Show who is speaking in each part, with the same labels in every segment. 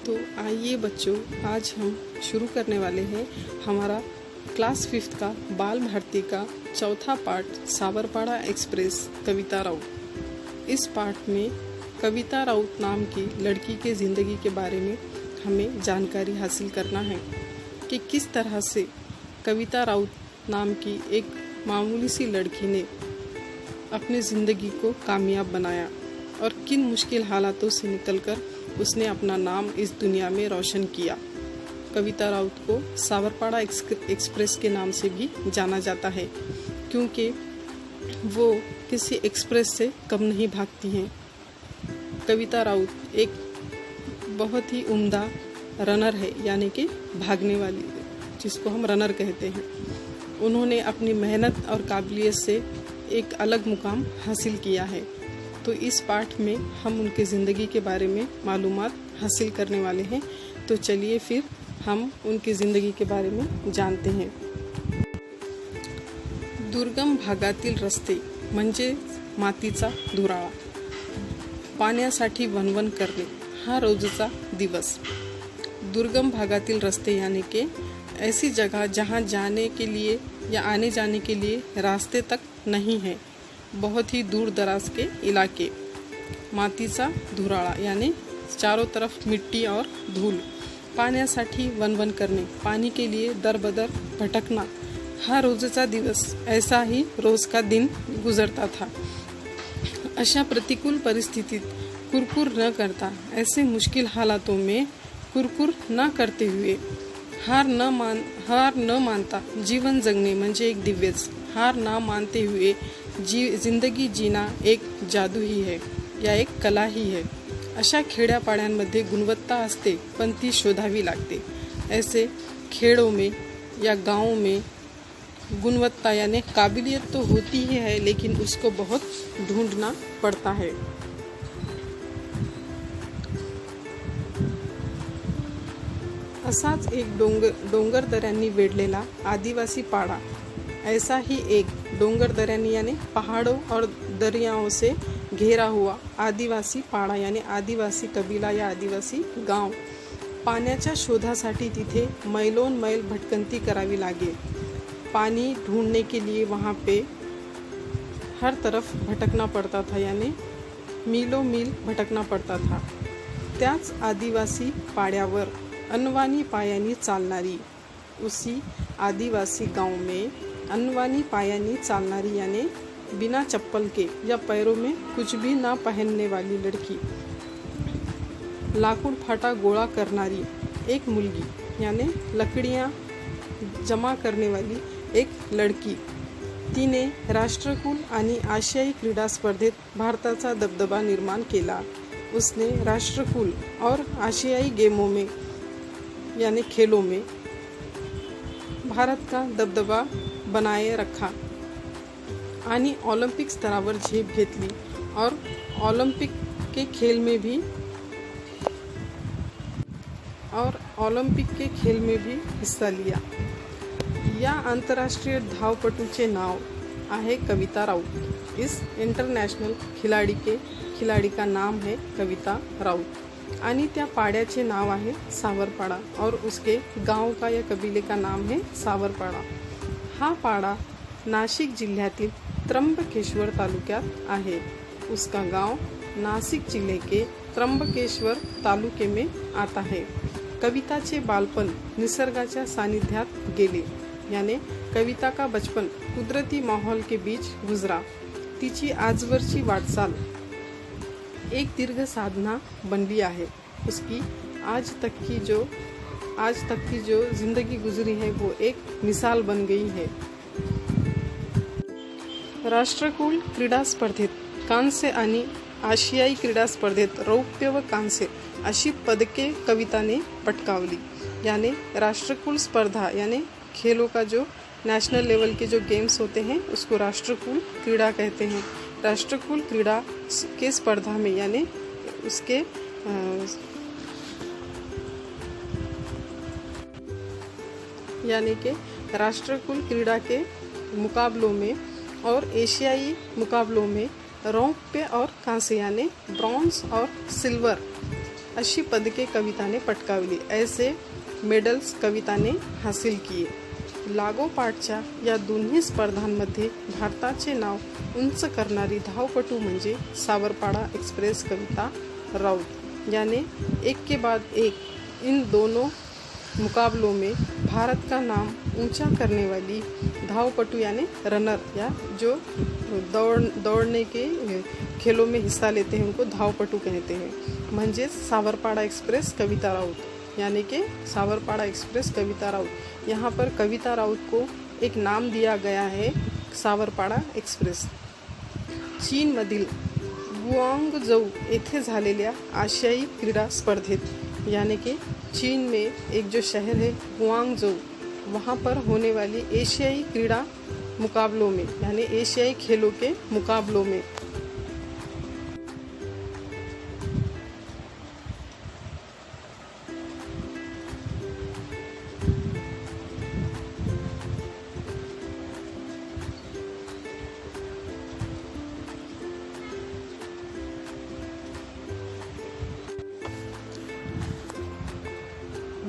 Speaker 1: तो आइए बच्चों, आज हम शुरू करने वाले हैं हमारा क्लास 5 का बाल भारती का चौथा पार्ट सावरपाड़ा एक्सप्रेस कविता राउत। इस पार्ट में कविता राउत नाम की लड़की के ज़िंदगी के बारे में हमें जानकारी हासिल करना है कि किस तरह से कविता राउत नाम की एक मामूली सी लड़की ने अपनी ज़िंदगी को कामयाब बनाया और किन मुश्किल हालातों से निकलकर उसने अपना नाम इस दुनिया में रोशन किया। कविता राउत को सावरपाड़ा एक्सप्रेस के नाम से भी जाना जाता है क्योंकि वो किसी एक्सप्रेस से कम नहीं भागती हैं। कविता राउत एक बहुत ही उम्दा रनर है, यानी कि भागने वाली, जिसको हम रनर कहते हैं। उन्होंने अपनी मेहनत और काबिलियत से एक अलग मुकाम हासिल किया है। तो इस पाठ में हम उनकी ज़िंदगी के बारे में मालूमात हासिल करने वाले हैं। तो चलिए फिर हम उनकी ज़िंदगी के बारे में जानते हैं। दुर्गम भागातील रस्ते म्हणजे मातीचा धुराळा, पाण्यासाठी वणवण करणे हा रोजचा दिवस। दुर्गम भागातील रस्ते यानी कि ऐसी जगह जहां जाने के लिए या आने जाने के लिए रास्ते तक नहीं है, बहुत ही दूर दराज के इलाके। मातीचा धुराळा यानी चारों तरफ मिट्टी और धूल। पाण्यासाठी वणवण करणे, पानी के लिए दर बदर भटकना। हा रोजचा दिवस, ऐसा ही रोज का दिन गुजरता था। अशा प्रतिकूल परिस्थितीत कुरकुर न करता, ऐसे मुश्किल हालातों में कुरकुर न करते हुए हार न मानता जीवन जगणे म्हणजे एक दिव्यच। हार ना मानते हुए जिंदगी जीना एक जादू ही है या एक कला ही है। अशा खेड्यापाड्यांमध्ये गुणवत्ता असते, पण ती शोधावी लागते। ऐसे खेड़ों में या गाँव में गुणवत्ता यानी काबिलियत तो होती ही है, लेकिन उसको बहुत ढूंढना पड़ता है। असाच एक डोंगर दऱ्यांनी वेढलेला आदिवासी पाड़ा, ऐसा ही एक डोंगर दऱ्यांनी यानी पहाड़ों और दरियाओं से घेरा हुआ आदिवासी पाड़ा यानी आदिवासी कबीला या आदिवासी गांव। पाण्याच्या शोधासाठी तिथे मैलोन मैल भटकंती करावी लागे। पानी ढूंढने के लिए वहाँ पे हर तरफ भटकना पड़ता था, यानी मीलों मील भटकना पड़ता था। त्याच आदिवासी पाड्यावर अनवानी पायांनी चालणारी, उसी आदिवासी गांव में अनवानी पायांनी चालनारी यानी बिना चप्पल के या पैरों में कुछ भी ना पहनने वाली लड़की, लाकूड फाटा गोळा करणारी एक मुलगी यानी लकड़ियाँ जमा करने वाली एक लड़की। तिने राष्ट्रकुल आणि आशियाई क्रीडा स्पर्धेत भारताचा दबदबा निर्माण केला। उसने राष्ट्रकुल और आशियाई गेमों में यानी खेलों में भारत का दबदबा बनाए रखा आणि ओलंपिक स्तरावर झेप घेतली और ओलंपिक के खेल में भी हिस्सा लिया। या अंतर्राष्ट्रीय धावपटूचे नाव आहे कविता राउत। इस इंटरनेशनल खिलाड़ी का नाम है कविता राउत आणि त्या पाड्याचे नाव आहे सावरपाड़ा और उसके गांव का या कबीले का नाम है सावरपाड़ा। हा पाड़ा नाशिक जिल्ह्यातील त्र्यंबकेश्वर तालुक्यात आहे। उसका गांव नासिक जिले के त्र्यंबकेश्वर तालुके में आता है। कविताचे बालपण निसर्गाच्या सानिध्यात गेले, यानी कविता का बचपन कुदरती माहौल के बीच गुजरा। तिची आजवरची वाटचाल एक दीर्घ साधना बनली आहे। उसकी आज तक की जो जिंदगी गुजरी है वो एक मिसाल बन गई है। राष्ट्रकुल क्रीडा स्पर्धेत कांस्य आणि आशियाई क्रीडा स्पर्धेत रौप्य व कांस्य अशी पदके कविताने पटकावली। यानी राष्ट्रकुल स्पर्धा यानी खेलों का जो नेशनल लेवल के जो गेम्स होते हैं उसको राष्ट्रकुल क्रीड़ा कहते हैं। राष्ट्रकुल क्रीड़ा के स्पर्धा में यानी उसके यानी कि राष्ट्रकुल क्रीड़ा के मुकाबलों में और एशियाई मुकाबलों में रौप्य और कांस्य यानी ब्रॉन्ज और सिल्वर अशी पदके कविताने पटकावली, ऐसे मेडल्स कविताने हासिल किए. लागोपाठच्या या दोन्ही स्पर्धांमध्ये भारताचे नाव उंच करणारी धावपटू म्हणजे सावरपाडा एक्सप्रेस कविता राउत. याने एक के बाद एक इन दोनों मुकाबलों में भारत का नाम ऊंचा करने वाली धावपटू यानी रनर, या जो दौड़ने के खेलों में हिस्सा लेते हैं उनको धावपटू कहते हैं. म्हणजे सावरपाड़ा एक्सप्रेस कविता राउत, यानी कि सावरपाड़ा एक्सप्रेस कविता राउत. यहाँ पर कविता राउत को एक नाम दिया गया है, सावरपाड़ा एक्सप्रेस. चीनमधील गुआंगझू येथे झालेल्या आशियाई क्रीडा स्पर्धेत, यानी कि चीन में एक जो शहर है गुआंगझू, वहाँ पर होने वाली एशियाई क्रीड़ा मुकाबलों में, यानी एशियाई खेलों के मुकाबलों में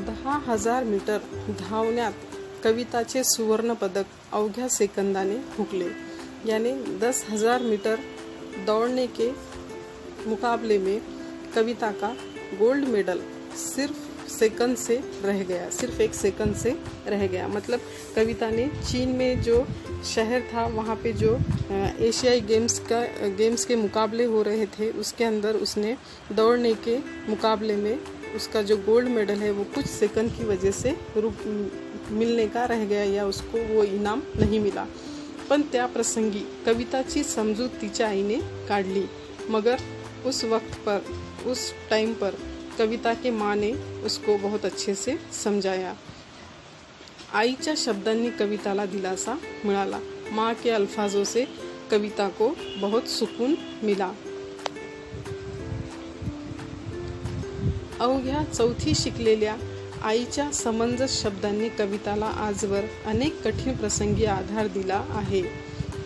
Speaker 1: 10,000 मीटर धावण्यात कविताचे सुवर्ण पदक अवघ्या सेकंदाने हुकले. यानी 10,000 मीटर दौड़ने के मुकाबले में कविता का गोल्ड मेडल सिर्फ सेकंड से रह गया, सिर्फ एक सेकंड से रह गया. मतलब कविता ने चीन में जो शहर था वहाँ पे जो एशियाई गेम्स के मुकाबले हो रहे थे उसके अंदर उसने दौड़ने के मुकाबले में उसका जो गोल्ड मेडल है वो कुछ सेकंड की वजह से मिलने का रह गया, या उसको वो इनाम नहीं मिला. पण त्या प्रसंगी कविताची समजूत तिच्या आईने काढली. मगर उस वक्त पर, उस टाइम पर कविता के माँ ने उसको बहुत अच्छे से समझाया. आईच्या शब्दांनी कविताला दिलासा मिळाला. माँ के अल्फाजों से कविता को बहुत सुकून मिला. अवघ्या चौथी शिकलेल्या आईच्या समंजस शब्दांनी कविताला आजवर अनेक कठीण प्रसंगी आधार दिला आहे.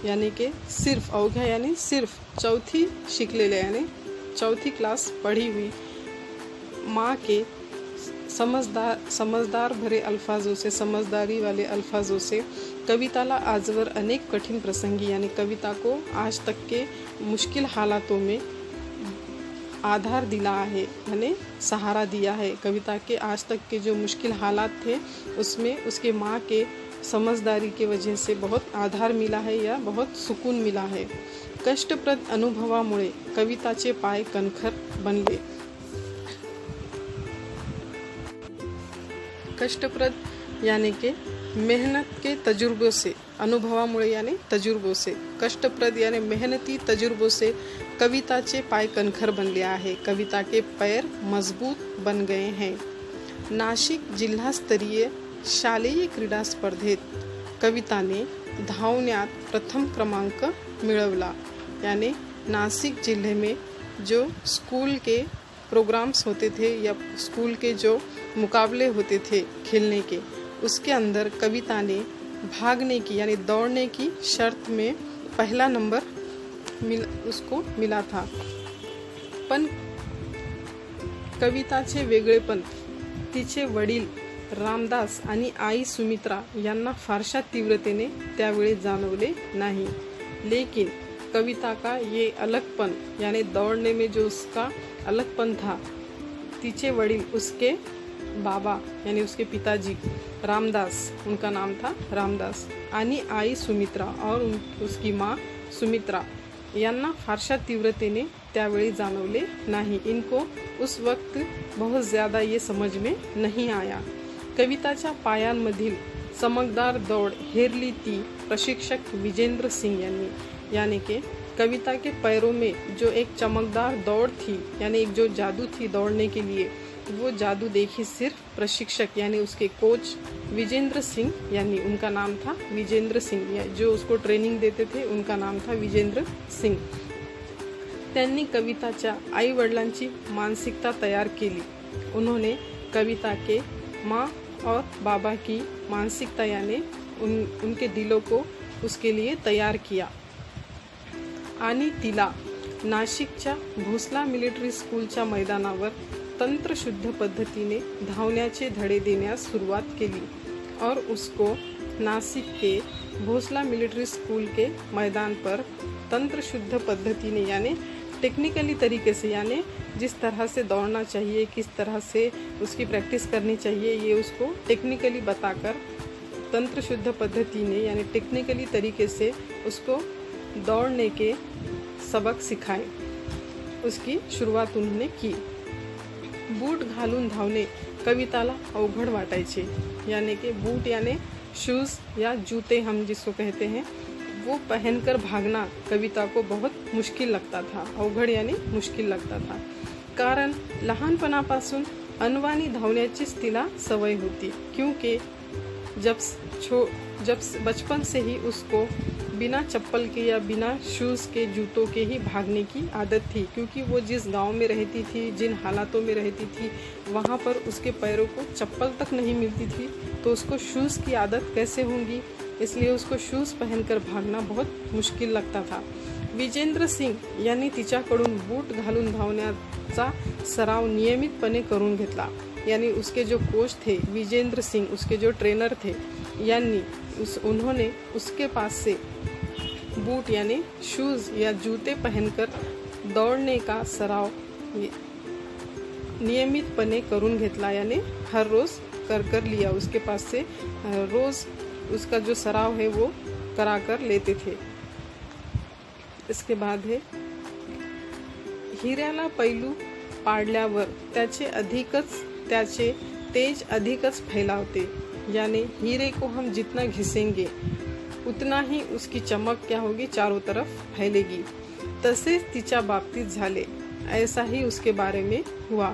Speaker 1: यानी कि सिर्फ अवघ्या यानी सिर्फ चौथी शिकलेल्या यानी चौथी क्लास पढ़ी हुई माँ के समझदार भरे अल्फाजों से, समझदारी वाले अल्फाजों से कविताला आजवर अनेक कठिन प्रसंगी यानी कविता को आज तक के मुश्किल हालातों में आधार दिला है, यानी सहारा दिया है. कविता के आज तक के जो मुश्किल हालात थे उसमें उसके माँ के समझदारी के वजह से बहुत आधार मिला है या बहुत सुकून मिला है. कष्टप्रद अनुभवामुळे कविताचे पाय कणखर बनले. कष्टप्रद यानी कि मेहनत के तजुर्बों से, अनुभवामुळे यानी तजुर्बों से, कष्टप्रद यानी मेहनती तजुर्बों से कविताचे पाय कणखर बनले आहे. कविता के पैर मजबूत बन गए हैं. नाशिक जिल्हास्तरीय शालेय क्रीडा स्पर्धेत कविताने धावण्यात प्रथम क्रमांक मिळवला. यानी नासिक जिले में जो स्कूल के प्रोग्राम्स होते थे या स्कूल के जो मुकाबले होते थे खेलने के, उसके अंदर कविता ने भागने की यानी दौड़ने की शर्त में पहला नंबर उसको मिला था. पण कविताचे वेगळेपण तिचे वडील रामदास आणि आई सुमित्रा यांना फारशा तीव्रतेने त्यावेळी जाणवले नहीं. लेकिन कविता का ये अलगपन यानी दौड़ने में जो उसका अलगपन था, तिचे वडील उसके बाबा यानी उसके पिताजी रामदास, उनका नाम था रामदास, आणि आई सुमित्रा और उसकी माँ सुमित्रा यांना फारशा तीव्रतेने त्यावेळी जाणवले नहीं. इनको उस वक्त बहुत ज़्यादा ये समझ में नहीं आया. कविताच्या पायांमधील चमकदार दौड़ हेरली ती प्रशिक्षक विजेंद्र सिंह यांनी. यानी कि कविता के पैरों में जो एक चमकदार दौड़ थी यानी एक जो जादू थी दौड़ने के लिए, वो जादू देखी सिर्फ प्रशिक्षक यानी उसके कोच विजेंद्र सिंह यानी उनका नाम था विजेंद्र सिंह, जो उसको ट्रेनिंग देते थे उनका नाम था विजेंद्र सिंह. त्यांनी कविताच्या आई वडिलांची मानसिकता तैयार केली. उन्होंने कविता के माँ और बाबा की मानसिकता यानी उनके दिलों को उसके लिए तैयार किया. आणि तिला नाशिकच्या भोसला मिलिटरी स्कूलच्या मैदानावर तंत्र शुद्ध पद्धतीने धावण्याचे धड़े देण्यास सुरुआत केली और उसको नासिक के भोसला मिलिट्री स्कूल के मैदान पर तंत्र शुद्ध पद्धति ने यानी टेक्निकली तरीके से, यानी जिस तरह से दौड़ना चाहिए, किस तरह से उसकी प्रैक्टिस करनी चाहिए, ये उसको टेक्निकली बताकर तंत्र शुद्ध पद्धति ने यानी टेक्निकली तरीके से उसको दौड़ने के सबक सिखाए। उसकी सुरुवात उन्होंने की। बूट घालून धावणे कविताला अवघड वाटायचे, यानी कि बूट यानी शूज़ या जूते हम जिसको कहते हैं, वो पहनकर भागना कविता को बहुत मुश्किल लगता था। अवघड यानी मुश्किल लगता था, कारण लहानपणापासून अनवाणी धावण्याचीच तिला सवय होती, क्योंकि जब बचपन से ही उसको बिना चप्पल के या बिना शूज़ के जूतों के ही भागने की आदत थी। क्योंकि वो जिस गांव में रहती थी, जिन हालातों में रहती थी, वहाँ पर उसके पैरों को चप्पल तक नहीं मिलती थी, तो उसको शूज़ की आदत कैसे होंगी, इसलिए उसको शूज़ पहनकर भागना बहुत मुश्किल लगता था। विजेंद्र सिंग यांनी तिच्याकडून बूट घालून धावण्याचा सराव नियमितपणे करून घेतला। यानी उसके जो कोच थे विजेंद्र सिंग, उसके जो ट्रेनर थे, उन्होंने उसके पास से बूट यानी शूज़ या जूते पहनकर दौड़ने का सराव नियमितपणे करून घेतला, यानी हर रोज़ कर लिया। उसके पास से रोज़ उसका जो सराव है वो करा कर लेते थे। इसके बाद है हिऱ्याला पैलू पाडल्यावर त्याचे तेज अधिकच फैलावते, यानी हीरे को हम जितना घिसेंगे उतना ही उसकी चमक क्या होगी, चारों तरफ फैलेगी। तसेच तिच्या बाबतीत झाले, ऐसा ही उसके बारे में हुआ।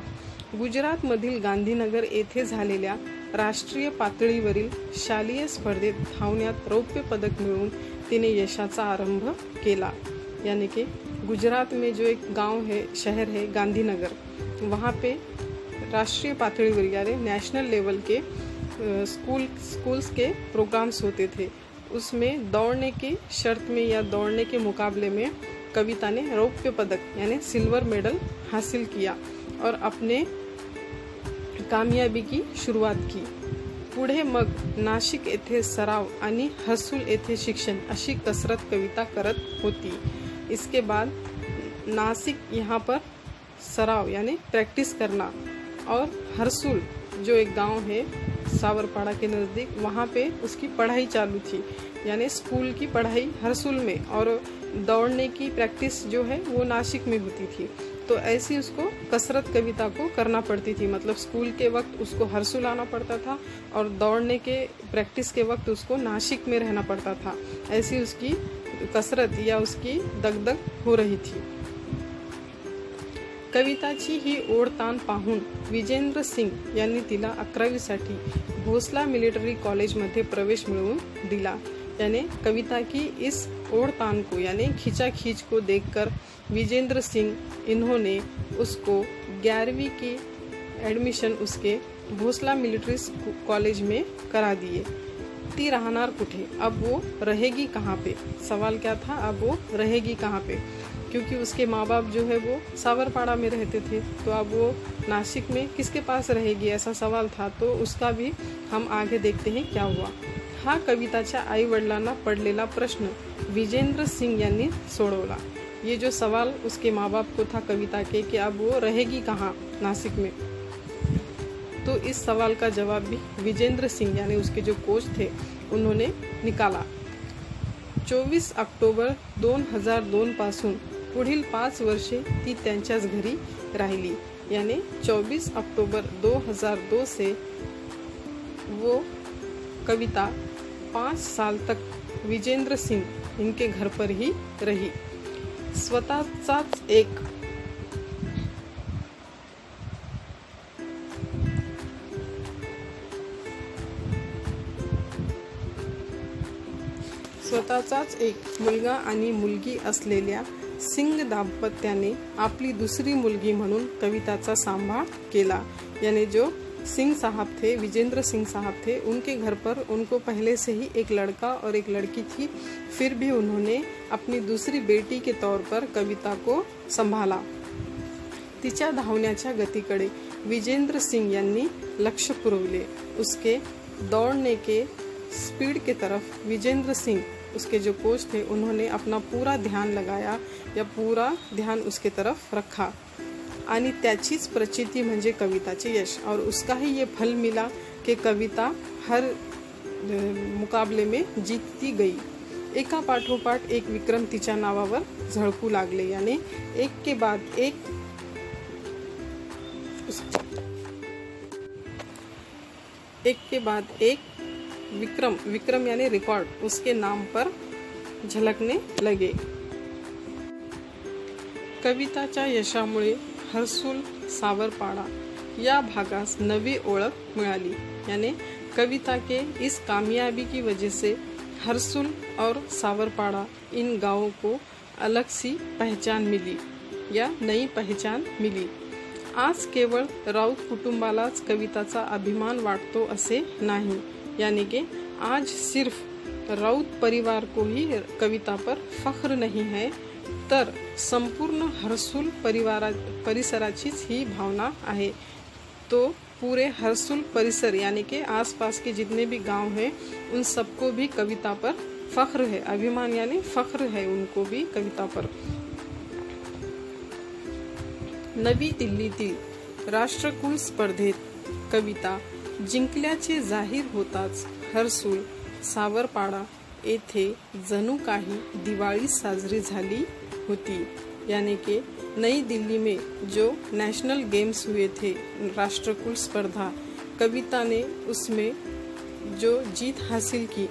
Speaker 1: गुजरातमधील गांधीनगर येथे झालेल्या राष्ट्रीय पातळीवरील शालेय स्पर्धेत धावण्यात रौप्य पदक मिळवून तिने यशाचा आरंभ केला। यानी कि गुजरात में जो एक गांव है, शहर है गांधीनगर, वहाँ पे राष्ट्रीय पातळीवर यानी नेशनल लेवल के स्कूल्स के प्रोग्राम्स होते थे। उसमें दौड़ने के शर्त में या दौड़ने के मुकाबले में कविता ने रौप्य पदक यानी सिल्वर मेडल हासिल किया और अपने कामयाबी की शुरुआत की। पुढे मग नाशिक येथे सराव आणि हसूल येथे शिक्षण अशी कसरत कविता करत होती। इसके बाद नासिक यहाँ पर सराव यानी प्रैक्टिस करना और हरसूल जो एक गांव है सावरपाड़ा के नज़दीक, वहाँ पे उसकी पढ़ाई चालू थी, यानी स्कूल की पढ़ाई हरसूल में और दौड़ने की प्रैक्टिस जो है वो नासिक में होती थी। तो ऐसी उसको कसरत कविता को करना पड़ती थी, मतलब स्कूल के वक्त उसको हरसूल आना पड़ता था और दौड़ने के प्रैक्टिस के वक्त उसको नासिक में रहना पड़ता था। ऐसी उसकी कसरत या उसकी दगदग हो रही थी। कविताची ही ओढताण पाहून विजेंद्र सिंग यांनी तिला 11वीसाठी भोसला मिलिट्री कॉलेजमध्ये प्रवेश मिळवून दिला। यानी कविता की इस ओढताण को यानी खींचाखींच को देखकर विजेंद्र सिंह इन्होंने उसको 11वीं की एडमिशन उसके भोसला मिलिट्री कॉलेज में करा दिए। ती राहणार कुठे, अब वो रहेगी कहाँ पे, सवाल क्या था, अब वो रहेगी कहाँ पे, क्योंकि उसके माँ बाप जो है वो सावरपाड़ा में रहते थे, तो अब वो नासिक में किसके पास रहेगी, ऐसा सवाल था। तो उसका भी हम आगे देखते हैं क्या हुआ। हा कविताच्या आई वडिलांना पडलेला प्रश्न विजेंद्र सिंग यांनी सोडवला। ये जो सवाल उसके माँ बाप को था कविता के कि अब वो रहेगी कहाँ नासिक में, तो इस सवाल का जवाब भी विजेंद्र सिंग यानी उसके जो कोच थे उन्होंने निकाला। 24 ऑक्टोबर 2002 पासून पुढील 5 वर्षे ती त्यांच्याच घरी राहिली। यानी 24 अक्टूबर 2002 से वो कविता 5 साल तक विजेंद्र सिंग इनके घर पर ही रही। स्वतःचाच एक मुलगा आणि मुलगी असलेल्या सिंग दाम्पत्याने आपली दूसरी मुलगी म्हणून कविताचा सांभाळ केला। यानी जो सिंह साहब थे, विजेंद्र सिंह साहब थे, उनके घर पर उनको पहले से ही एक लड़का और एक लड़की थी, फिर भी उन्होंने अपनी दूसरी बेटी के तौर पर कविता को संभाला। तिच्या धावण्याच्या गतीकडे विजेंद्र सिंह यांनी लक्ष्य पुरवले। उसके दौड़ने के स्पीड के तरफ विजेंद्र सिंह, उसके जो कोच थे, उन्होंने अपना पूरा ध्यान लगाया या पूरा ध्यान उसके तरफ रखा आणि त्याचीच प्रचिती म्हणजे कविताचे यश। और उसका ही ये फल मिला कि कविता हर मुकाबले में जीतती गई। एका पाठोपाठ एक विक्रम तिच्या नावावर झळकू लागले, यानी एक के बाद एक विक्रम यानी रिकॉर्ड उसके नाम पर झलकने लगे। कविताच्या यशामुळे हर्सुल सावरपाड़ा या भागास नवी ओळख मिळाली। यानी कविता के इस कामयाबी की वजह से हर्सुल और सावरपाड़ा इन गांवों को अलग सी पहचान मिली या नई पहचान मिली। आज केवळ राऊत कुटुंबालाच कविताचा अभिमान वाटतो असे नाही, यानी कि आज सिर्फ राऊत परिवार को ही कविता पर फख्र नहीं है, तर संपूर्ण हर्सुल परिसराचीच ही भावना आहे। तो पूरे हर्सुल परिसर यानी कि आसपास के जितने भी गांव हैं, उन सबको भी कविता पर फख्र है, अभिमान यानी फख्र है उनको भी कविता पर। नवी दिल्लीतील राष्ट्रकुल स्पर्धेत कविता जिंकल्याचे जाहीर होताच हर्सुल सावरपाड़ा येथे जणू काही दिवाळी साजरी झाली होती। यानी कि नई दिल्ली में जो नेशनल गेम्स हुए थे, राष्ट्रकुल स्पर्धा, कविता ने उसमें जो जीत हासिल की,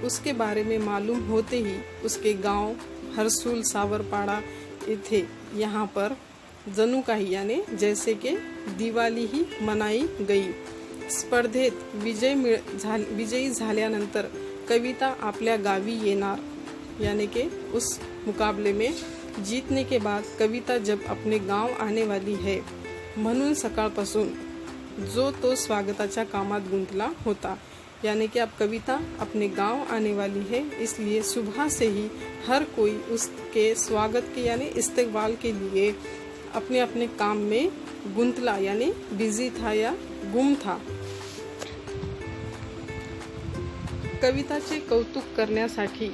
Speaker 1: उसके बारे में मालूम होते ही उसके गांव हर्सुल सावरपाड़ा थे, यहाँ पर जणू काही यानी जैसे कि दिवाळी ही मनाई गई। स्पर्धेत विजयी झाल्यानंतर कविता आपल्या गावी येणार, यानी कि उस मुकाबले में जीतने के बाद कविता जब अपने गांव आने वाली है, म्हणून सकाळपासून जो तो स्वागताच्या कामात गुंतला होता। यानी कि अब कविता अपने गांव आने वाली है, इसलिए सुबह से ही हर कोई उसके स्वागत के यानी इस्तकबाल के लिए अपने अपने काम में गुंतला यानी बिजी था या गुम था। कविताचे कौतुक करण्यासाठी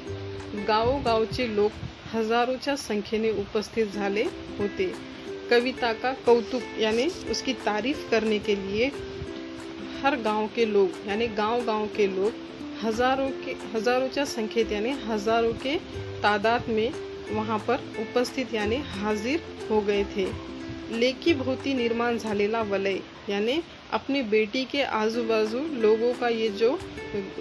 Speaker 1: गावोगावचे लोक हजारोंच्या संख्येने उपस्थित झाले होते। कविता का कौतुक यानी उसकी तारीफ करने के लिए हर गांव के लोग यानी गांव के लोग हजारों संख्येत यानी हजारों के तादाद में वहां पर उपस्थित यानी हाजिर हो गए थे। लेकी भोवती निर्माण झालेला वलय यानी अपनी बेटी के आजू बाजू लोगों का ये जो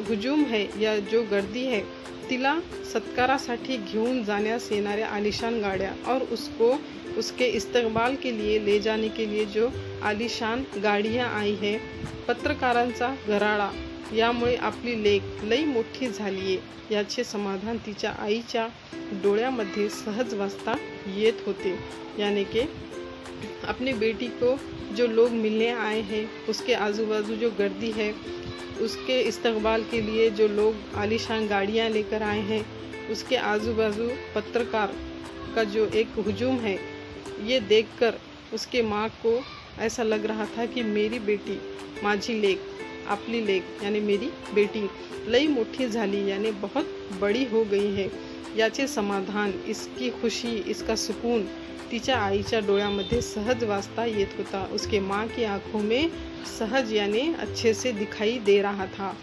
Speaker 1: हुजूम है या जो गर्दी है, तिला सत्कारासाठी घेऊन जाण्यास येणाऱ्या आलिशान गाड्या और उसको उसके इस्तकबाल के लिए ले जाने के लिए जो आलिशान गाड़ियाँ आई है, पत्रकारांचा गराळा, यामुळे आपली लेक लई मोठी झालीये याचे समाधान तिच्या आईच्या डोळ्यामध्ये सहज वाचता येत होते। यानी कि अपनी बेटी को जो लोग मिलने आए हैं, उसके आजू बाजू जो गर्दी है, उसके इस्तकबाल के लिए जो लोग आलीशान गाड़ियाँ लेकर आए हैं, उसके आजू बाजू पत्रकार का जो एक हुजूम है, ये देखकर उसके माँ को ऐसा लग रहा था कि मेरी बेटी, माझी लेक, आपली लेक यानी मेरी बेटी लई मोठी झाली यानी बहुत बड़ी हो गई है याचे समाधान, इसकी खुशी, इसका सुकून तिच्या आईच्या डोळ्यामध्ये सहज वाचता येत होता। उसके माँ की आंखों में सहज यानी अच्छे से दिखाई दे रहा था।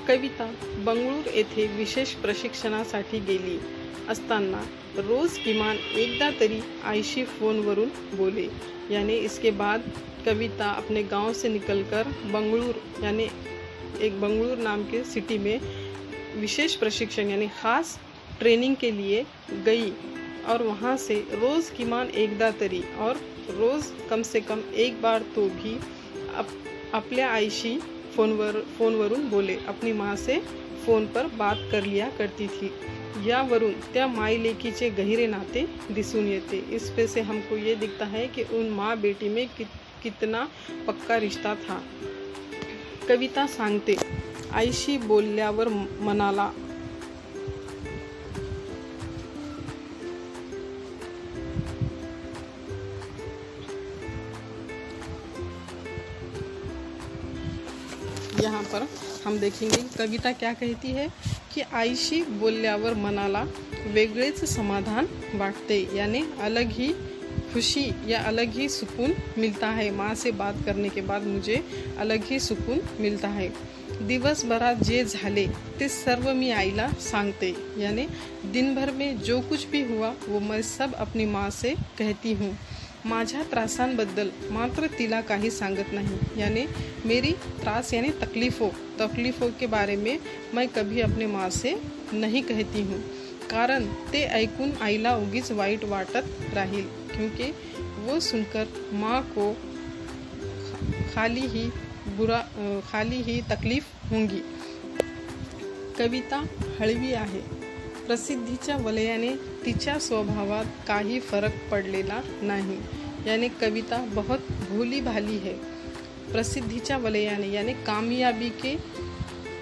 Speaker 1: कविता बंगळूर येथे विशेष प्रशिक्षणासाठी गेली असताना रोज किमान एकदा तरी आईशी फोनवरून बोले। यानी इसके बाद कविता अपने गांव से निकलकर बंगळूर यानी एक बंगळूर नाम के सिटी में विशेष प्रशिक्षण यानी खास ट्रेनिंग के लिए गई और वहाँ से रोज़ किमान एकदा तरी और रोज़ कम से कम एक बार तो भी आपल्या आईशी फोनवरून बोले, अपनी माँ से फ़ोन पर बात कर लिया करती थी। यावरून त्या माई लेकीचे गहिरे नाते दिसून येते। इस पे से हमको ये दिखता है कि उन माँ बेटी में कितना पक्का रिश्ता था। कविता सांगते, आईशी बोलल्यावर मनाला यहाँ पर हम देखेंगे कविता क्या कहती है कि आईशी बोलल्यावर मनाला वेगळेच समाधान वाटते, यानी अलग ही खुशी या अलग ही सुकून मिलता है। माँ से बात करने के बाद मुझे अलग ही सुकून मिलता है। दिवसभरात जे झाले ते सर्व मी आईला सांगते, यानी दिन भर में जो कुछ भी हुआ वो मैं सब अपनी माँ से कहती हूँ। माझ्या त्रासांबद्दल मात्र तिला काही सांगत नहीं, यानी मेरी त्रास यानी तकलीफ़ों के बारे में मैं कभी अपने माँ से नहीं कहती हूँ, कारण ते ऐकून आईला उगीच वाईट वाटत राहील, क्योंकि वो सुनकर माँ को खाली ही तकलीफ होंगी। कविता हळवी आहे। प्रसिद्धीच्या वलयाने तिच्या स्वभावात काही फरक पडलेला नाही, यानी कविता बहुत भोली भाली है। प्रसिद्धीच्या वलयाने यानी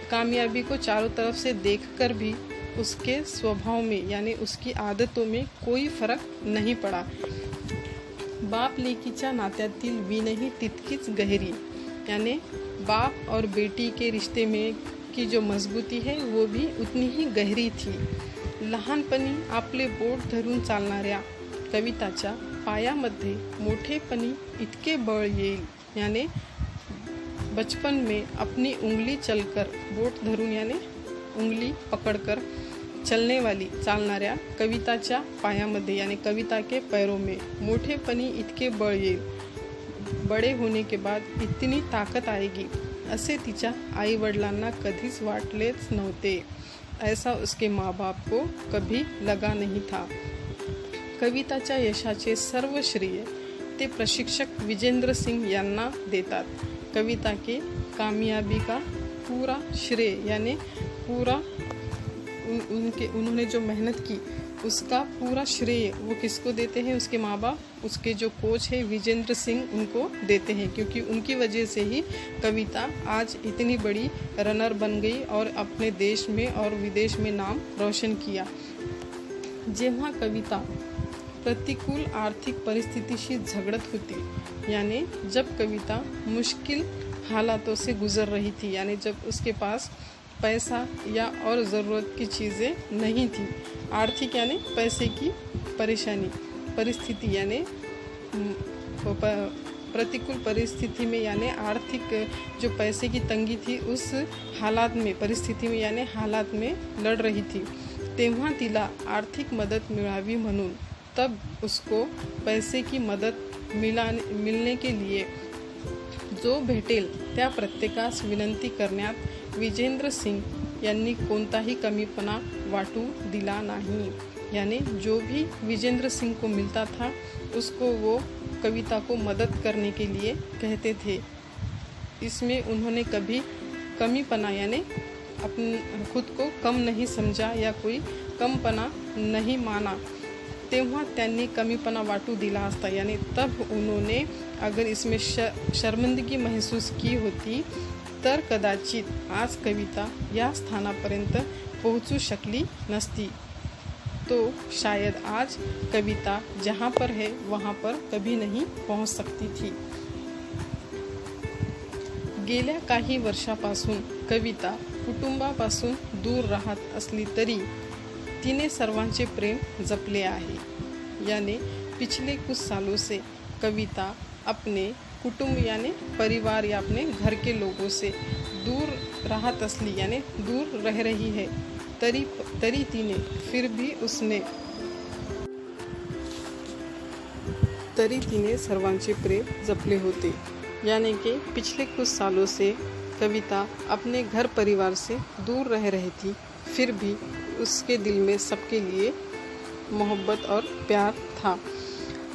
Speaker 1: कामयाबी को चारों तरफ से देखकर भी उसके स्वभाव में यानी उसकी आदतों में कोई फरक नहीं पड़ा। बाप लेकीच्या नात्यातील विणही तितकीच गहरी, यानी बाप और बेटी के रिश्ते में की जो मजबूती है वो भी उतनी ही गहरी थी। लहानपणी आपले बोट धरून चालणाऱ्या कविताच्या पायामध्ये मोठेपणी इतके बळ येईल, यानी बचपन में अपनी उंगली चलकर बोट धरून यानी उंगली पकड़कर चलने वाली चालणाऱ्या कविताच्या पायामध्ये यानी कविता के पैरों में मोठेपणी इतके बळ येईल, बड़े होने के बाद इतनी ताकत आएगी, असे तिच्या आई वडिलांना कधीच वाटलेच नव्हते। ऐसा उसके माँ बाप को कभी लगा नहीं था। कविताच्या यशाचे सर्व श्रेय ते प्रशिक्षक विजेंद्र सिंह यांना देतात। कविता के कामयाबी का पूरा श्रेय यानी उन्होंने जो मेहनत की उसका पूरा श्रेय वो किसको देते हैं? उसके माँ बाप, उसके जो कोच है विजेंद्र सिंह, उनको देते हैं, क्योंकि उनकी वजह से ही कविता आज इतनी बड़ी रनर बन गई और अपने देश में और विदेश में नाम रोशन किया। जेव्हा कविता प्रतिकूल आर्थिक परिस्थितीशी झगड़त होती, यानी जब कविता मुश्किल हालातों से गुजर रही थी, यानी जब उसके पास पैसा या और ज़रूरत की चीज़ें नहीं थी, आर्थिक यानी पैसे की परेशानी परिस्थिति यानी प्रतिकूल परिस्थिति में यानी आर्थिक जो पैसे की तंगी थी उस हालात में परिस्थिति में यानी हालात में लड़ रही थी, तेव्हा तिला आर्थिक मदद मिळावी म्हणून तब उसको पैसे की मदद मिलने के लिए जो भेटेल त्या प्रत्येकास विनंती करण्यात विजेंद्र सिंह यांनी कोणताही कमीपणा वाटू दिला नहीं, यानी जो भी विजेंद्र सिंह को मिलता था उसको वो कविता को मदद करने के लिए कहते थे। इसमें उन्होंने कभी कमीपना यानी अपन खुद को कम नहीं समझा या कोई कमपना नहीं माना। तेव्हा त्यांनी कमीपना वाटू दिला असता, यानी तब उन्होंने अगर इसमें शर्मिंदगी महसूस की होती तर कदाचित आज कविता या स्थानापर्यंत पोहोचू शकली नसती। तो शायद आज कविता जहाँ पर है वहाँ पर कभी नहीं पहुँच सकती थी। गेल्या काही वर्षापासून कविता कुटुंबापासून दूर राहत असली तरी तिने सर्वांचे प्रेम जपले आहे, यानी पिछले कुछ सालों से कविता अपने कुटुंब यानी परिवार या अपने घर के लोगों से दूर राहत असली यानी दूर रह रही है, तरी तिने सर्वांचे प्रेम जपले होते। यानी कि पिछले कुछ सालों से कविता अपने घर परिवार से दूर रह रही थी, फिर भी उसके दिल में सबके लिए मोहब्बत और प्यार था।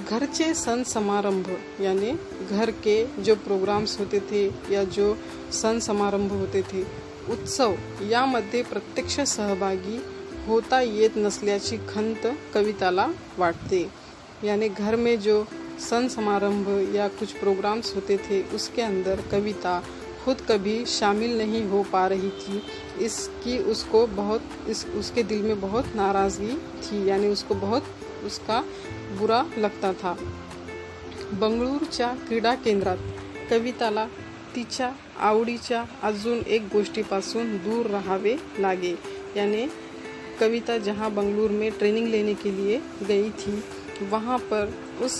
Speaker 1: घरचे सण समारंभ यानी घर के जो प्रोग्राम्स होते थे या जो सण समारंभ होते थे, उत्सव यामध्ये प्रत्यक्ष सहभागी होता येत नसल्याची खंत कविताला वाटते। यानी घर में जो सण समारंभ या कुछ प्रोग्राम्स होते थे उसके अंदर कविता खुद कभी शामिल नहीं हो पा रही थी, इसकी उसके दिल में बहुत नाराज़गी थी, यानी उसको बहुत उसका बुरा लगता था। बंगळूरच्या क्रीडा केंद्रात कविताला तिच्या आवडीच्या अजून एक गोष्टीपासून दूर रहावे लागे। यानी कविता जहाँ बेंगलुरु में ट्रेनिंग लेने के लिए गई थी, वहाँ पर उस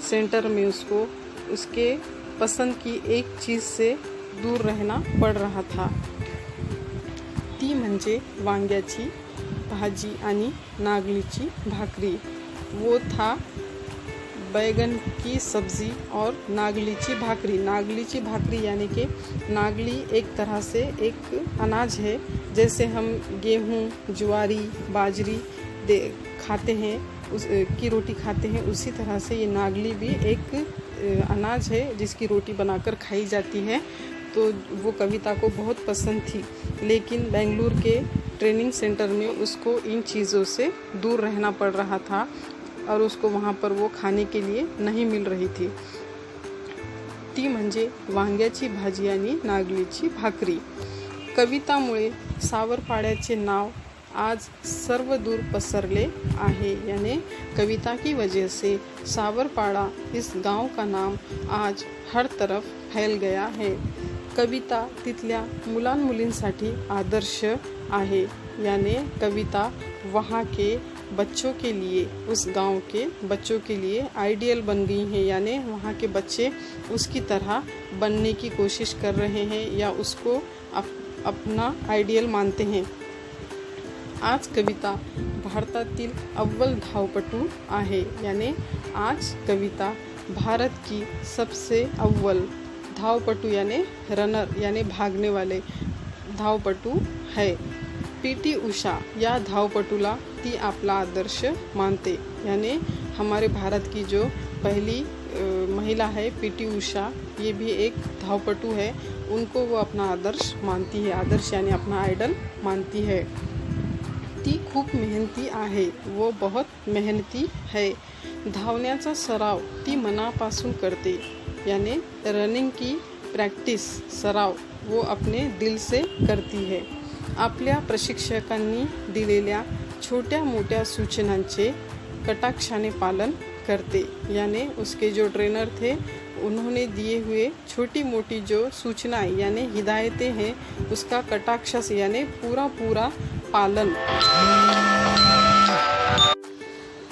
Speaker 1: सेंटर में उसको उसके पसंद की एक चीज़ से दूर रहना पड़ रहा था। ती म्हणजे वांग्याची भाजी आणि नागलीची भाकरी। वो था बैगन की सब्ज़ी और नागलीची भाकरी। नागलीची भाकरी यानी कि नागली एक तरह से एक अनाज है, जैसे हम गेहूँ, ज्वारी, बाजरी खाते हैं, उस की रोटी खाते हैं, उसी तरह से ये नागली भी एक अनाज है जिसकी रोटी बनाकर खाई जाती है। तो वो कविता को बहुत पसंद थी, लेकिन बेंगलुरु के ट्रेनिंग सेंटर में उसको इन चीज़ों से दूर रहना पड़ रहा था और उसको वहाँ पर वो खाने के लिए नहीं मिल रही थी। ती म्हणजे वांग्याची भाजी आणि नागलीची भाकरी। कवितामुळे सावरपाड्याचे नाव आज सर्व दूर पसरले आहे। यानी कविता की वजह से सावरपाड़ा इस गांव का नाम आज हर तरफ फैल गया है। कविता तिथल्या मुलांमुलींसाठी आदर्श आहे। यानी कविता वहाँ के बच्चों के लिए, उस गांव के बच्चों के लिए आइडियल बन गई हैं। यानी वहाँ के बच्चे उसकी तरह बनने की कोशिश कर रहे हैं या उसको अपना आइडियल मानते हैं। आज कविता भारतातील अव्वल धावपटू आहे। यानी आज कविता भारत की सबसे अव्वल धावपटू यानी रनर यानी भागने वाले धावपटू है। पीटी उषा या धावपटूला ती आपला आदर्श मानते। यानी हमारे भारत की जो पहली महिला है पीटी उषा, ये भी एक धावपटू है, उनको वो अपना आदर्श मानती है। आदर्श यानी अपना आइडल मानती है। ती खूप मेहनती आहे, वो बहुत मेहनती है। धावण्याचा सराव ती मनापासून करते। यानी रनिंग की प्रैक्टिस सराव वो अपने दिल से करती है। आपल्या प्रशिक्षकांनी दिलेल्या छोट्या मोठ्या सूचनांचे कटाक्षाने पालन करते। यानी उसके जो ट्रेनर थे उन्होंने दिए हुए छोटी मोटी जो सूचनाएं यानी हिदायतें हैं, उसका कटाक्ष से यानी पूरा पालन।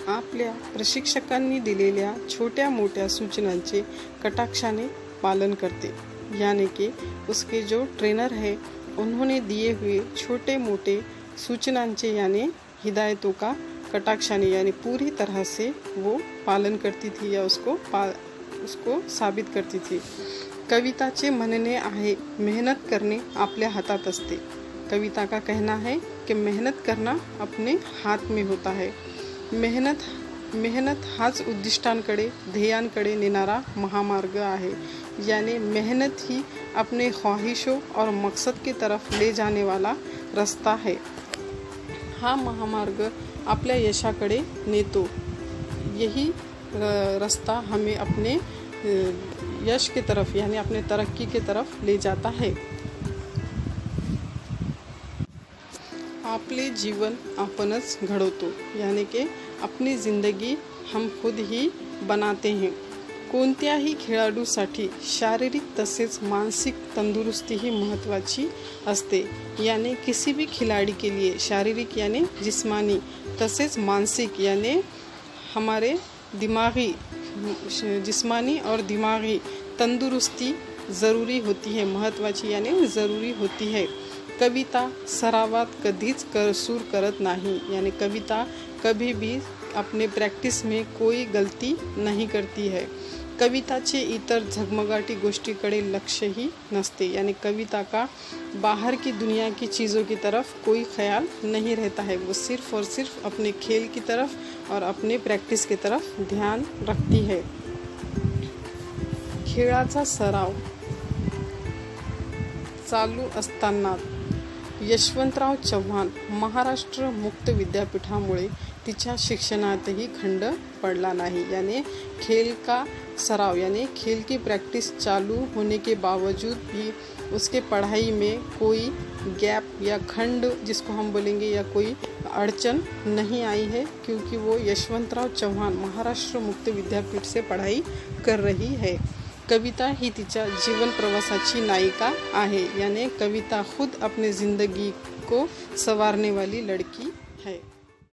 Speaker 1: आपल्या प्रशिक्षकांनी दिलेल्या छोट्या मोठ्या सूचनांचे कटाक्षाने पालन करते। यानी कि उसके जो ट्रेनर है उन्होंने दिए हुए छोटे मोटे सूचनांचे यानी हिदायतों का कटाक्षाने यानी पूरी तरह से वो पालन करती थी या उसको साबित करती थी। कविताचे म्हणणे आहे, मेहनत करणे आपल्या हातात असते। कविता का कहना है कि मेहनत करना अपने हाथ में होता है। मेहनत हाच उद्दिष्टांकडे ध्येयांकडे नेणारा महामार्ग आहे। यानी मेहनत ही अपने ख्वाहिशों और मकसद की तरफ ले जाने वाला रास्ता है। हा महामार्ग आपल्या यशाकडे नेतो। यही रास्ता हमें अपने यश की तरफ यानी अपने तरक्की की तरफ ले जाता है। आपले जीवन आपणच घडवतो, यानी कि अपनी ज़िंदगी हम खुद ही बनाते हैं। कोणत्याही खेळाडूसाठी शारीरिक तसेच मानसिक तंदुरुस्ती ही महत्त्वाची असते। यानी किसी भी खिलाड़ी के लिए शारीरिक यानी जिस्मानी तसेच मानसिक यानी हमारे दिमागी जिस्मानी और दिमागी तंदुरुस्ती ज़रूरी होती है, महत्त्वाची यानी ज़रूरी होती है। कविता सरावात कधीच कसूर करत नाही। यानी कविता कभी भी अपने प्रैक्टिस में कोई गलती नहीं करती है। कविताचे इतर झगमगाटी गोष्टीकडे लक्ष ही नसते। यानी कविता का बाहर की दुनिया की चीज़ों की तरफ कोई ख्याल नहीं रहता है। वो सिर्फ और सिर्फ अपने खेल की तरफ और अपने प्रैक्टिस की तरफ ध्यान रखती है। खेळाचा सराव चालू असताना यशवंतराव चव्हाण महाराष्ट्र मुक्त विद्यापीठामुळे तिच्या शिक्षणातही खंड पड़ला नहीं। यानी खेल का सराव यानी खेल की प्रैक्टिस चालू होने के बावजूद भी उसके पढ़ाई में कोई गैप या खंड जिसको हम बोलेंगे या कोई अड़चन नहीं आई है, क्योंकि वो यशवंतराव चव्हाण महाराष्ट्र मुक्त विद्यापीठ से पढ़ाई कर रही है। कविता ही तिच्या जीवन प्रवासाची नायिका आहे। यानी कविता खुद अपनी जिंदगी को संवारने वाली लड़की है।